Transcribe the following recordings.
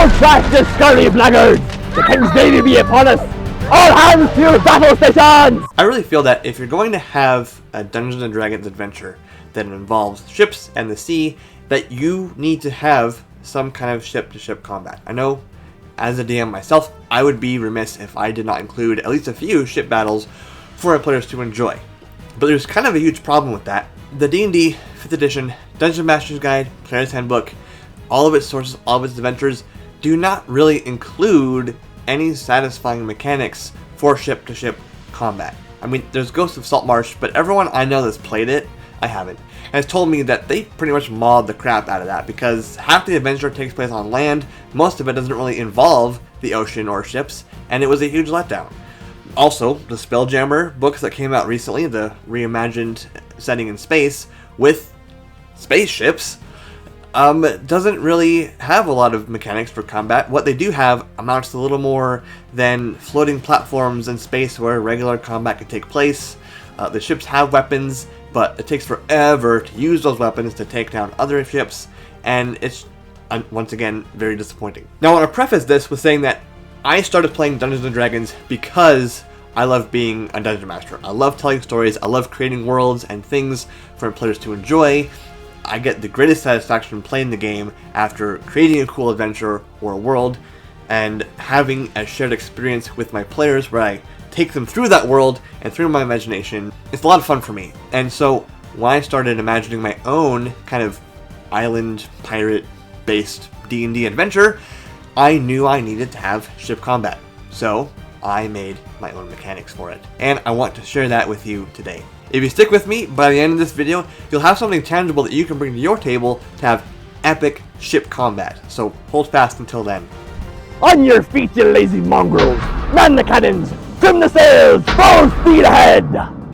Hold fast, you scurry blackguards! The King's Navy be upon us! All hands to your battle stations! I really feel that if you're going to have a Dungeons & Dragons adventure that involves ships and the sea, that you need to have some kind of ship-to-ship combat. I know, as a DM myself, I would be remiss if I did not include at least a few ship battles for our players to enjoy. But there's kind of a huge problem with that. The D&D 5th edition Dungeon Master's Guide, Player's Handbook, all of its sources, all of its adventures, do not really include any satisfying mechanics for ship-to-ship combat. I mean, there's Ghosts of Saltmarsh, but everyone I know that's played it, I haven't, has told me that they pretty much mauled the crap out of that because half the adventure takes place on land, most of it doesn't really involve the ocean or ships, and it was a huge letdown. Also, the Spelljammer books that came out recently, the reimagined setting in space with spaceships, doesn't really have a lot of mechanics for combat. What they do have amounts to a little more than floating platforms in space where regular combat can take place. The ships have weapons, but it takes forever to use those weapons to take down other ships, and it's, once again, very disappointing. Now, I want to preface this with saying that I started playing Dungeons & Dragons because I love being a Dungeon Master. I love telling stories, I love creating worlds and things for players to enjoy. I get the greatest satisfaction playing the game after creating a cool adventure or a world and having a shared experience with my players where I take them through that world and through my imagination. It's a lot of fun for me. And so when I started imagining my own kind of island pirate based D&D adventure, I knew I needed to have ship combat. So I made my own mechanics for it. And I want to share that with you today. If you stick with me, by the end of this video, you'll have something tangible that you can bring to your table to have epic ship combat. So hold fast until then. On your feet, you lazy mongrels! Man the cannons! Trim the sails! Full speed ahead!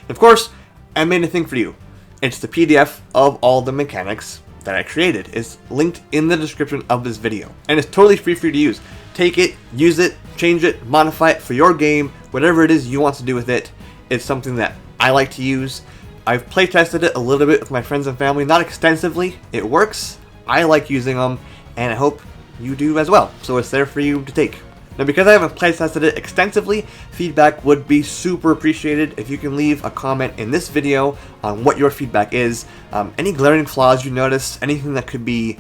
Of course, I made a thing for you. It's the PDF of all the mechanics that I created. It's linked in the description of this video. And it's totally free for you to use. Take it, use it, change it, modify it for your game, whatever it is you want to do with it. It's something that I like to use. I've playtested it a little bit with my friends and family, not extensively. It works. I like using them, and I hope you do as well. So it's there for you to take. Now, because I haven't playtested it extensively, feedback would be super appreciated. If you can leave a comment in this video on what your feedback is, any glaring flaws you notice, anything that could be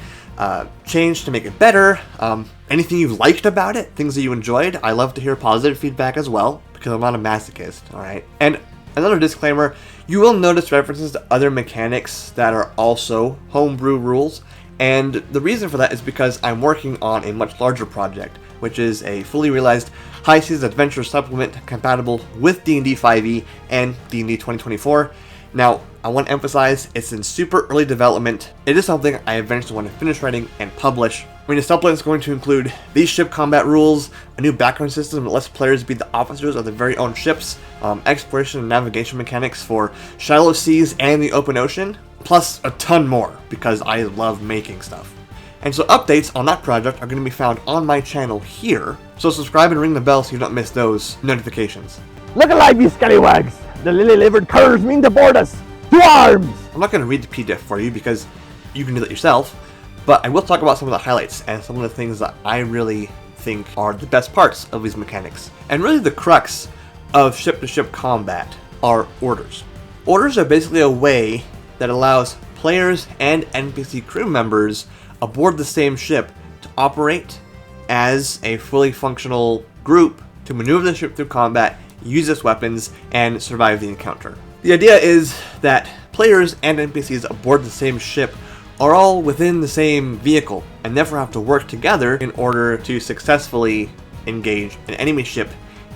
changed to make it better, anything you liked about it, things that you enjoyed. I love to hear positive feedback as well, because I'm not a masochist, alright? And another disclaimer, you will notice references to other mechanics that are also homebrew rules, and the reason for that is because I'm working on a much larger project, which is a fully realized high seas adventure supplement compatible with D&D 5e and D&D 2024. Now, I want to emphasize it's in super early development. It is something I eventually want to finish writing and publish. I mean, the supplement is going to include these ship combat rules, a new background system that lets players be the officers of their very own ships, exploration and navigation mechanics for shallow seas and the open ocean, plus a ton more because I love making stuff. And so updates on that project are going to be found on my channel here, so subscribe and ring the bell so you don't miss those notifications. Look alive, you scallywags! The lily-livered curs mean to board us! To arms! I'm not going to read the PDF for you because you can do that yourself, but I will talk about some of the highlights and some of the things that I really think are the best parts of these mechanics. And really the crux of ship-to-ship combat are orders. Orders are basically a way that allows players and NPC crew members aboard the same ship to operate as a fully functional group to maneuver the ship through combat, use its weapons, and survive the encounter. The idea is that players and NPCs aboard the same ship are all within the same vehicle and therefore have to work together in order to successfully engage an enemy ship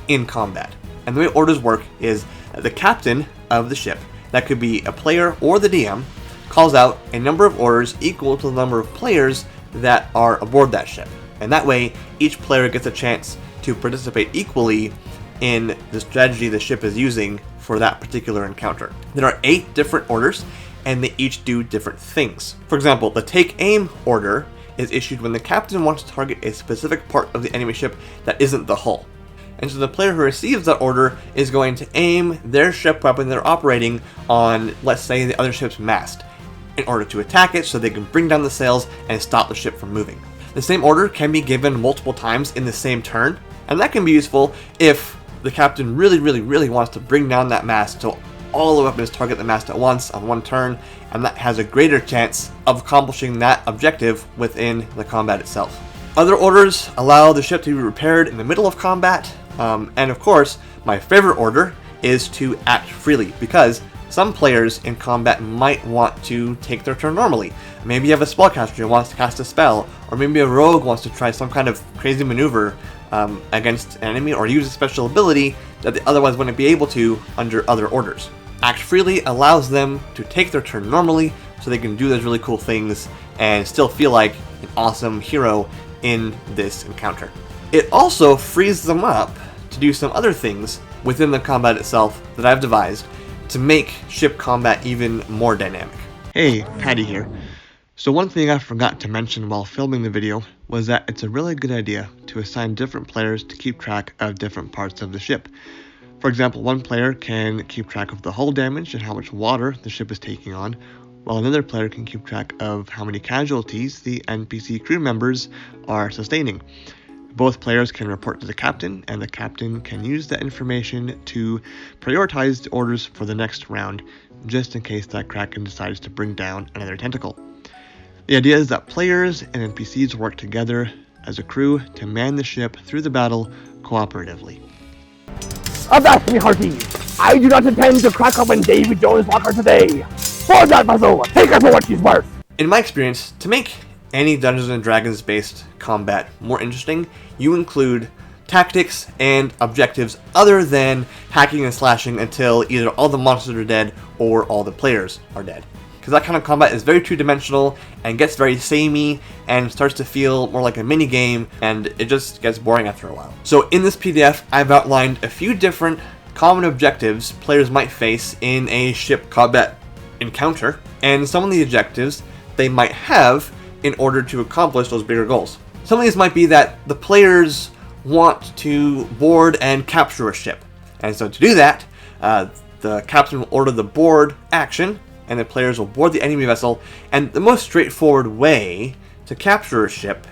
in combat. And the way orders work is that the captain of the ship, that could be a player or the DM, calls out a number of orders equal to the number of players that are aboard that ship. And that way, each player gets a chance to participate equally in the strategy the ship is using for that particular encounter. There are 8 different orders, and they each do different things. For example, the Take Aim order is issued when the captain wants to target a specific part of the enemy ship that isn't the hull. And so the player who receives that order is going to aim their ship weapon they're operating on, let's say, the other ship's mast, in order to attack it so they can bring down the sails and stop the ship from moving. The same order can be given multiple times in the same turn, and that can be useful if the captain really wants to bring down that mast so all the weapons target the mast at once on one turn, and that has a greater chance of accomplishing that objective within the combat itself. Other orders allow the ship to be repaired in the middle of combat, and of course, my favorite order is to act freely, because some players in combat might want to take their turn normally. Maybe you have a spellcaster who wants to cast a spell, or maybe a rogue wants to try some kind of crazy maneuver against an enemy, or use a special ability that they otherwise wouldn't be able to under other orders. Act freely allows them to take their turn normally, so they can do those really cool things and still feel like an awesome hero in this encounter. It also frees them up to do some other things within the combat itself that I've devised to make ship combat even more dynamic. Hey, Patty here. So one thing I forgot to mention while filming the video was that it's a really good idea to assign different players to keep track of different parts of the ship. For example, one player can keep track of the hull damage and how much water the ship is taking on, while another player can keep track of how many casualties the NPC crew members are sustaining. Both players can report to the captain, and the captain can use that information to prioritize the orders for the next round, just in case that Kraken decides to bring down another tentacle. The idea is that players and NPCs work together as a crew to man the ship through the battle cooperatively. Avast me, hearties! I do not intend to crack open Davy Jones' locker today! For that vessel, take her for what she's worth! In my experience, to make any Dungeons & Dragons based combat more interesting, you include tactics and objectives other than hacking and slashing until either all the monsters are dead or all the players are dead. Because that kind of combat is very two-dimensional and gets very samey and starts to feel more like a mini game, and it just gets boring after a while. So in this PDF, I've outlined a few different common objectives players might face in a ship combat encounter, and some of the objectives they might have in order to accomplish those bigger goals. Some of these might be that the players want to board and capture a ship, and so to do that, the captain will order the board action, and the players will board the enemy vessel, and the most straightforward way to capture a ship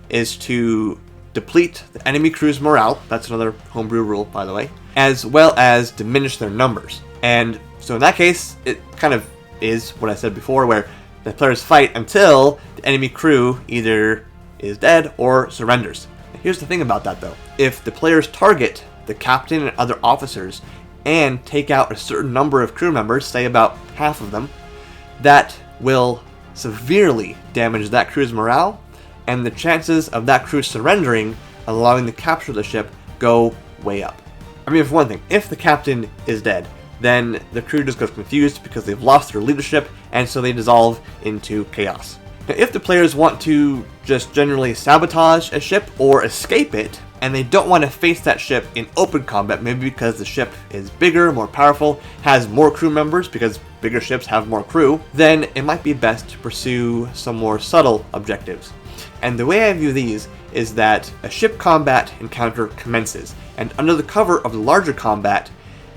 is to deplete the enemy crew's morale, that's another homebrew rule by the way, as well as diminish their numbers. And so in that case, it kind of is what I said before, where the players fight until the enemy crew either is dead or surrenders. Here's the thing about that though. If the players target the captain and other officers and take out a certain number of crew members, say about half of them, that will severely damage that crew's morale, and the chances of that crew surrendering, allowing the capture of the ship, go way up. I mean, for one thing, if the captain is dead, then the crew just goes confused because they've lost their leadership, and so they dissolve into chaos. Now, if the players want to just generally sabotage a ship or escape it, and they don't want to face that ship in open combat, maybe because the ship is bigger, more powerful, has more crew members because bigger ships have more crew, then it might be best to pursue some more subtle objectives. And the way I view these is that a ship combat encounter commences, and under the cover of the larger combat,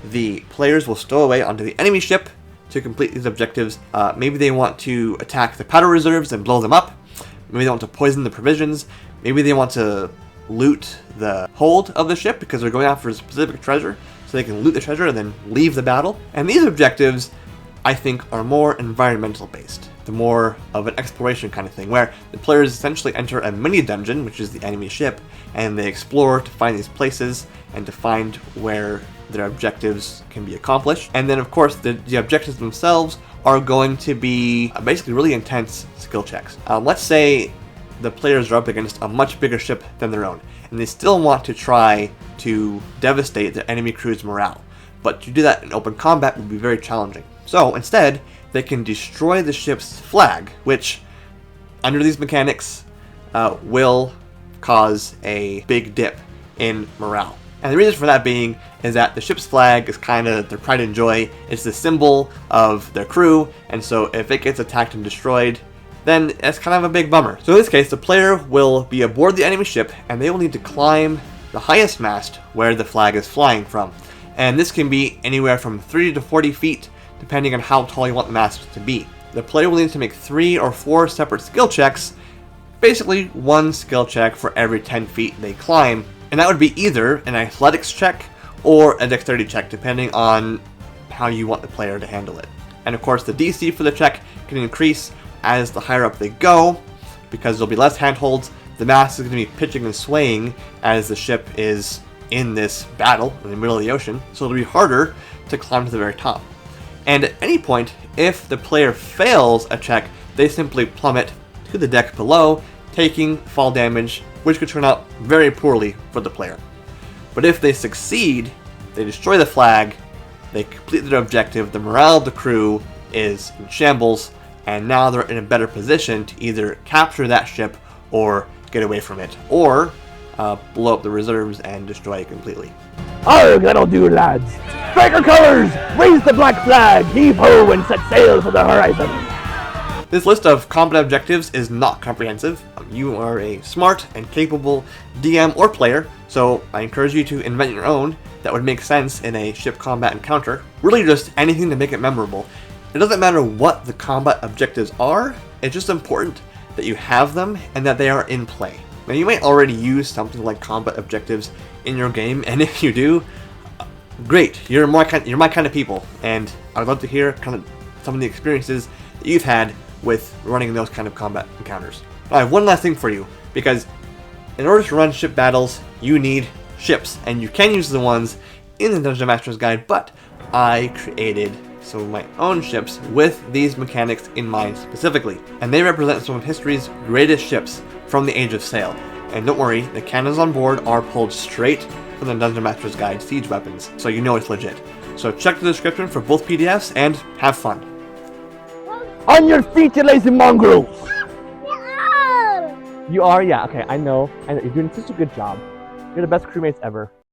the players will stow away onto the enemy ship to complete these objectives. Maybe they want to attack the powder reserves and blow them up. Maybe they want to poison the provisions. Maybe they want to loot the hold of the ship because they're going after a specific treasure, so they can loot the treasure and then leave the battle. And these objectives, I think, are more environmental based. They're more of an exploration kind of thing, where the players essentially enter a mini dungeon, which is the enemy ship, and they explore to find these places and to find where their objectives can be accomplished. And then of course the objectives themselves are going to be basically really intense skill checks. Let's say the players are up against a much bigger ship than their own, and they still want to try to devastate the enemy crew's morale. But to do that in open combat would be very challenging. So instead, they can destroy the ship's flag, which, under these mechanics, will cause a big dip in morale. And the reason for that being is that the ship's flag is kind of their pride and joy. It's the symbol of their crew, and so if it gets attacked and destroyed, then it's kind of a big bummer. So in this case, the player will be aboard the enemy ship, and they will need to climb the highest mast where the flag is flying from. And this can be anywhere from 30 to 40 feet, depending on how tall you want the mast to be. The player will need to make 3 or 4 separate skill checks basically 1 skill check for every 10 feet they climb, and that would be either an athletics check or a dexterity check, depending on how you want the player to handle it. And of course, the DC for the check can increase as the higher up they go, because there'll be less handholds. The mast is going to be pitching and swaying as the ship is in this battle in the middle of the ocean, so it'll be harder to climb to the very top. And at any point, if the player fails a check, they simply plummet to the deck below, taking fall damage, which could turn out very poorly for the player. But if they succeed, they destroy the flag, they complete their objective, the morale of the crew is in shambles, and now they're in a better position to either capture that ship or get away from it, or blow up the reserves and destroy it completely. Arg, that'll do, lads. Strike our colors, raise the black flag, heave ho, and set sail for the horizon. This list of combat objectives is not comprehensive. You are a smart and capable DM or player, so I encourage you to invent your own that would make sense in a ship combat encounter. Really just anything to make it memorable. It doesn't matter what the combat objectives are, it's just important that you have them and that they are in play. Now you might already use something like combat objectives in your game, and if you do, great, you're my kind of people, and I'd love to hear kind of some of the experiences that you've had with running those kind of combat encounters. I have one last thing for you, because in order to run ship battles, you need ships, and you can use the ones in the Dungeon Master's Guide, but I created some of my own ships with these mechanics in mind specifically, and they represent some of history's greatest ships from the Age of Sail. And don't worry, the cannons on board are pulled straight from the Dungeon Master's Guide siege weapons, so you know it's legit. So check the description for both PDFs and have fun. On your feet, you lazy mongrels! You are? Yeah, okay, I know. You're doing such a good job. You're the best crewmates ever.